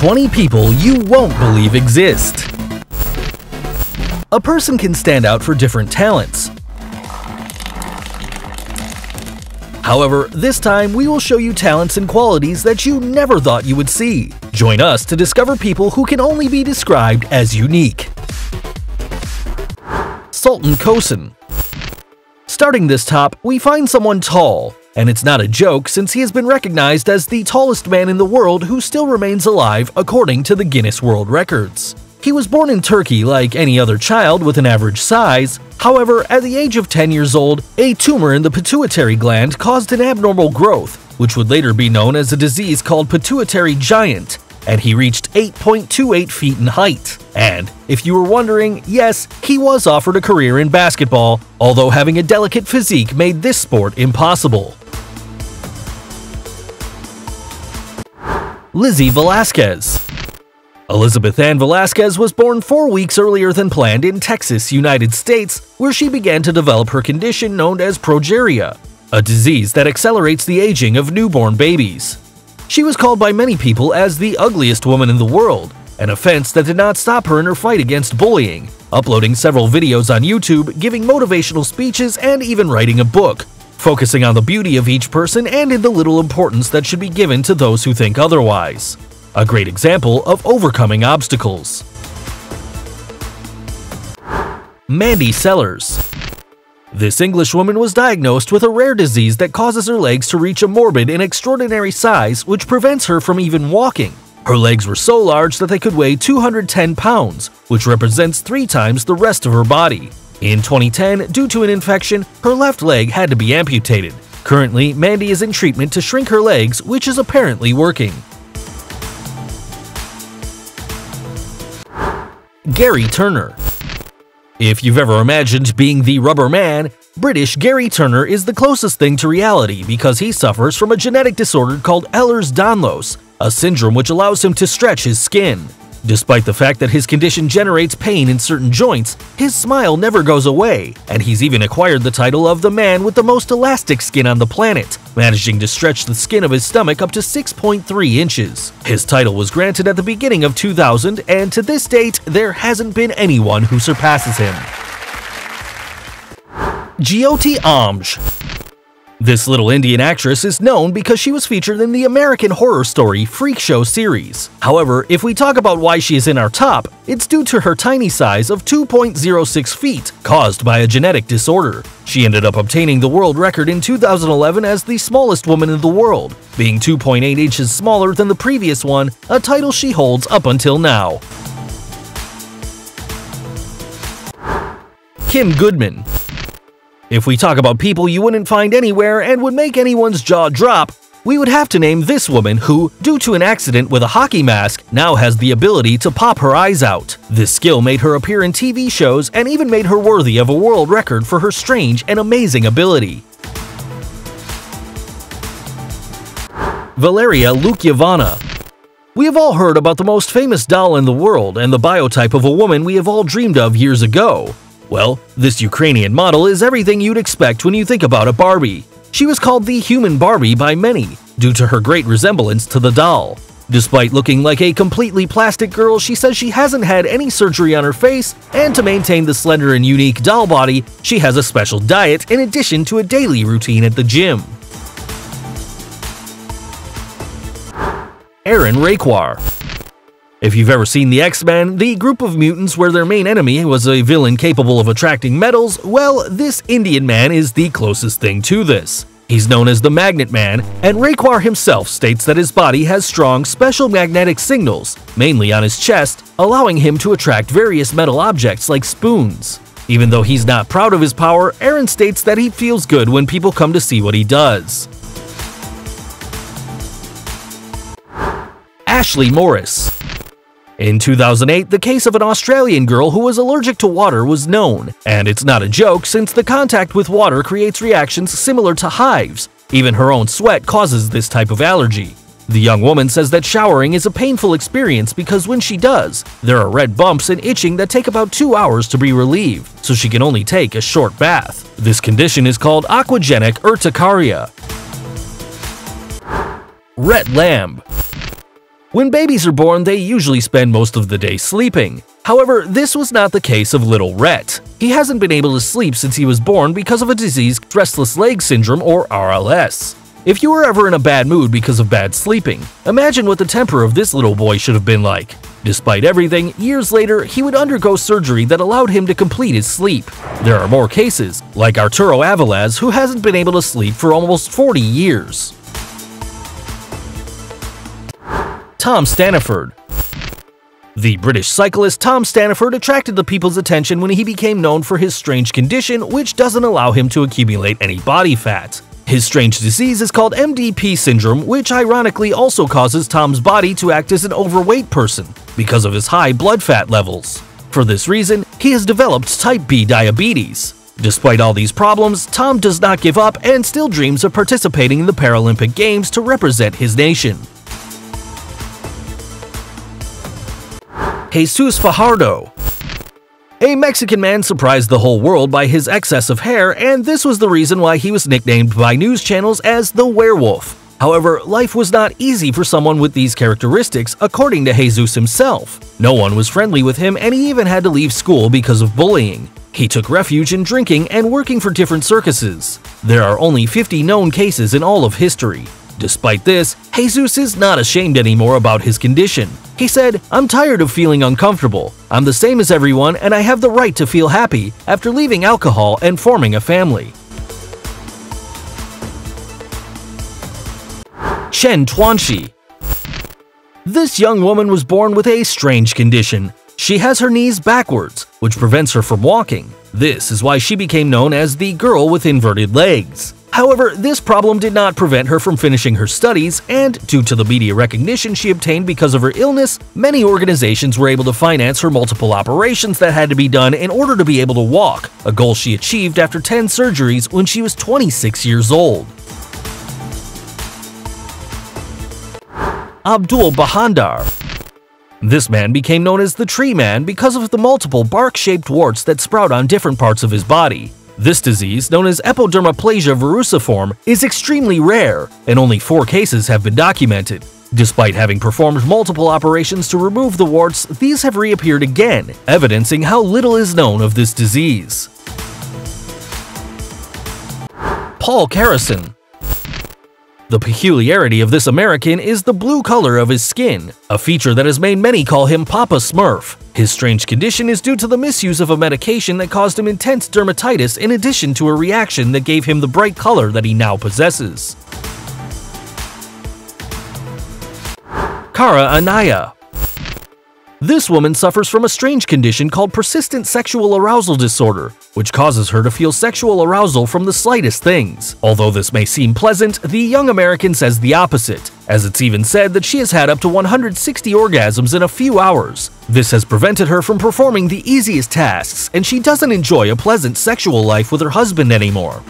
20 people you won't believe exist. A person can stand out for different talents. However, this time we will show you talents and qualities that you never thought you would see. Join us to discover people who can only be described as unique. Sultan Kosin. Starting this top, we find someone tall. And it's not a joke since he has been recognized as the tallest man in the world who still remains alive according to the Guinness World Records. He was born in Turkey like any other child with an average size. However, at the age of 10 years old, a tumor in the pituitary gland caused an abnormal growth, which would later be known as a disease called pituitary giant, and he reached 8.28 feet in height. And if you were wondering, yes, he was offered a career in basketball, although having a delicate physique made this sport impossible. Lizzie Velasquez. Elizabeth Ann Velasquez was born 4 weeks earlier than planned in Texas, United States, where she began to develop her condition known as progeria, a disease that accelerates the aging of newborn babies. She was called by many people as the ugliest woman in the world, an offense that did not stop her in her fight against bullying, uploading several videos on YouTube, giving motivational speeches, and even writing a book, focusing on the beauty of each person and in the little importance that should be given to those who think otherwise. A great example of overcoming obstacles. Mandy Sellers. This Englishwoman was diagnosed with a rare disease that causes her legs to reach a morbid and extraordinary size which prevents her from even walking. Her legs were so large that they could weigh 210 pounds, which represents 3 times the rest of her body. In 2010, due to an infection, her left leg had to be amputated. Currently, Mandy is in treatment to shrink her legs, which is apparently working. Gary Turner. If you've ever imagined being the rubber man, British Gary Turner is the closest thing to reality because he suffers from a genetic disorder called Ehlers-Danlos, a syndrome which allows him to stretch his skin. Despite the fact that his condition generates pain in certain joints, his smile never goes away, and he's even acquired the title of the man with the most elastic skin on the planet, managing to stretch the skin of his stomach up to 6.3 inches. His title was granted at the beginning of 2000, and to this date, there hasn't been anyone who surpasses him. Jyoti Amj. This little Indian actress is known because she was featured in the American horror story Freak Show series. However, if we talk about why she is in our top, it's due to her tiny size of 2.06 feet, caused by a genetic disorder. She ended up obtaining the world record in 2011 as the smallest woman in the world, being 2.8 inches smaller than the previous one, a title she holds up until now. Kim Goodman. If we talk about people you wouldn't find anywhere and would make anyone's jaw drop, we would have to name this woman who, due to an accident with a hockey mask, now has the ability to pop her eyes out. This skill made her appear in TV shows and even made her worthy of a world record for her strange and amazing ability. Valeria Lukyanova. We have all heard about the most famous doll in the world and the biotype of a woman we have all dreamed of years ago. Well, this Ukrainian model is everything you'd expect when you think about a Barbie. She was called the human Barbie by many, due to her great resemblance to the doll. Despite looking like a completely plastic girl, she says she hasn't had any surgery on her face, and to maintain the slender and unique doll body, she has a special diet in addition to a daily routine at the gym. Aaron Raquar. If you've ever seen the X-Men, the group of mutants where their main enemy was a villain capable of attracting metals, well, this Indian man is the closest thing to this. He's known as the Magnet Man, and Raquar himself states that his body has strong special magnetic signals, mainly on his chest, allowing him to attract various metal objects like spoons. Even though he's not proud of his power, Aaron states that he feels good when people come to see what he does. Ashley Morris. In 2008, the case of an Australian girl who was allergic to water was known, and it's not a joke since the contact with water creates reactions similar to hives. Even her own sweat causes this type of allergy. The young woman says that showering is a painful experience because when she does, there are red bumps and itching that take about 2 hours to be relieved, so she can only take a short bath. This condition is called aquagenic urticaria. Rhett Lamb. When babies are born, they usually spend most of the day sleeping. However, this was not the case of little Rhett. He hasn't been able to sleep since he was born because of a disease, restless leg syndrome or RLS. If you were ever in a bad mood because of bad sleeping, imagine what the temper of this little boy should have been like. Despite everything, years later, he would undergo surgery that allowed him to complete his sleep. There are more cases, like Arturo Avilés, who hasn't been able to sleep for almost 40 years. Tom Staniford. The British cyclist Tom Staniford attracted the people's attention when he became known for his strange condition which doesn't allow him to accumulate any body fat. His strange disease is called MDP syndrome, which ironically also causes Tom's body to act as an overweight person because of his high blood fat levels. For this reason, he has developed type B diabetes. Despite all these problems, Tom does not give up and still dreams of participating in the Paralympic Games to represent his nation. Jesus Fajardo. A Mexican man surprised the whole world by his excess of hair, and this was the reason why he was nicknamed by news channels as the werewolf. However, life was not easy for someone with these characteristics, according to Jesus himself. No one was friendly with him, and he even had to leave school because of bullying. He took refuge in drinking and working for different circuses. There are only 50 known cases in all of history. Despite this, Jesus is not ashamed anymore about his condition. He said, "I'm tired of feeling uncomfortable. I'm the same as everyone and I have the right to feel happy after leaving alcohol and forming a family." Chen Tuanxi. This young woman was born with a strange condition. She has her knees backwards, which prevents her from walking. This is why she became known as the girl with inverted legs. However, this problem did not prevent her from finishing her studies, and due to the media recognition she obtained because of her illness, many organizations were able to finance her multiple operations that had to be done in order to be able to walk, a goal she achieved after 10 surgeries when she was 26 years old. Abdul Bahandar. This man became known as the Tree Man because of the multiple bark-shaped warts that sprout on different parts of his body. This disease, known as epidermoplasia verruciform, is extremely rare, and only 4 cases have been documented. Despite having performed multiple operations to remove the warts, these have reappeared again, evidencing how little is known of this disease. Paul Carrison. The peculiarity of this American is the blue color of his skin, a feature that has made many call him Papa Smurf. His strange condition is due to the misuse of a medication that caused him intense dermatitis in addition to a reaction that gave him the bright color that he now possesses. Cara Anaya. This woman suffers from a strange condition called persistent sexual arousal disorder, which causes her to feel sexual arousal from the slightest things. Although this may seem pleasant, the young American says the opposite, as it's even said that she has had up to 160 orgasms in a few hours. This has prevented her from performing the easiest tasks, and she doesn't enjoy a pleasant sexual life with her husband anymore.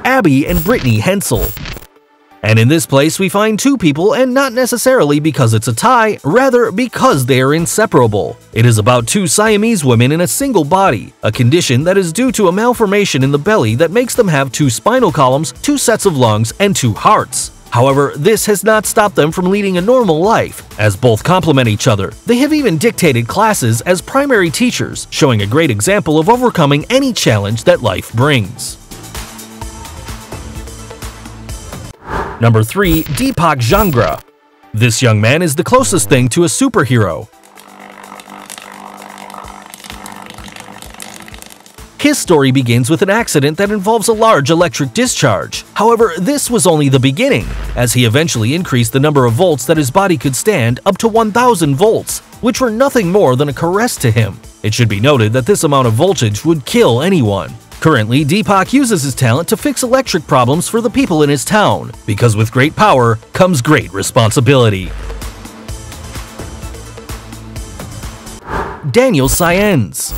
Abby and Brittany Hensel. And in this place we find 2 people, and not necessarily because it's a tie, rather because they are inseparable. It is about 2 Siamese women in a single body, a condition that is due to a malformation in the belly that makes them have 2 spinal columns, 2 sets of lungs, and 2 hearts. However, this has not stopped them from leading a normal life, as both complement each other. They have even dictated classes as primary teachers, showing a great example of overcoming any challenge that life brings. Number 3. Deepak Jangra. This young man is the closest thing to a superhero. His story begins with an accident that involves a large electric discharge. However, this was only the beginning, as he eventually increased the number of volts that his body could stand up to 1,000 volts, which were nothing more than a caress to him. It should be noted that this amount of voltage would kill anyone. Currently, Deepak uses his talent to fix electric problems for the people in his town, because with great power comes great responsibility. Daniel Saenz.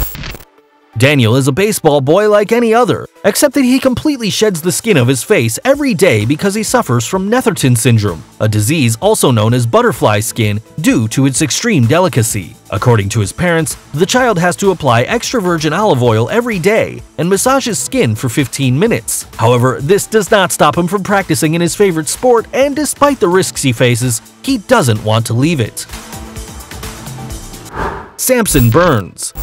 Daniel is a baseball boy like any other, except that he completely sheds the skin of his face every day because he suffers from Netherton syndrome, a disease also known as butterfly skin due to its extreme delicacy. According to his parents, the child has to apply extra virgin olive oil every day and massage his skin for 15 minutes. However, this does not stop him from practicing in his favorite sport, and despite the risks he faces, he doesn't want to leave it. Sampson Berns.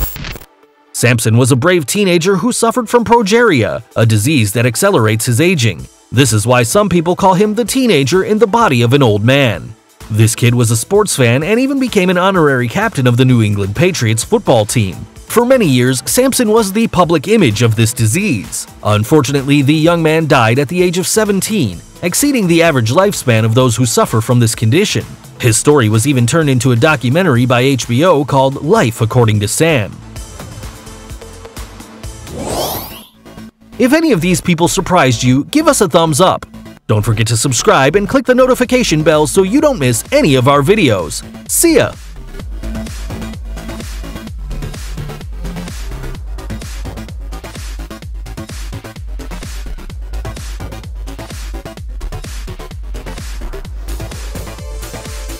Sampson was a brave teenager who suffered from progeria, a disease that accelerates his aging. This is why some people call him the teenager in the body of an old man. This kid was a sports fan and even became an honorary captain of the New England Patriots football team. For many years, Sampson was the public image of this disease. Unfortunately, the young man died at the age of 17, exceeding the average lifespan of those who suffer from this condition. His story was even turned into a documentary by HBO called Life According to Sam. If any of these people surprised you, give us a thumbs up. Don't forget to subscribe and click the notification bell so you don't miss any of our videos. See ya!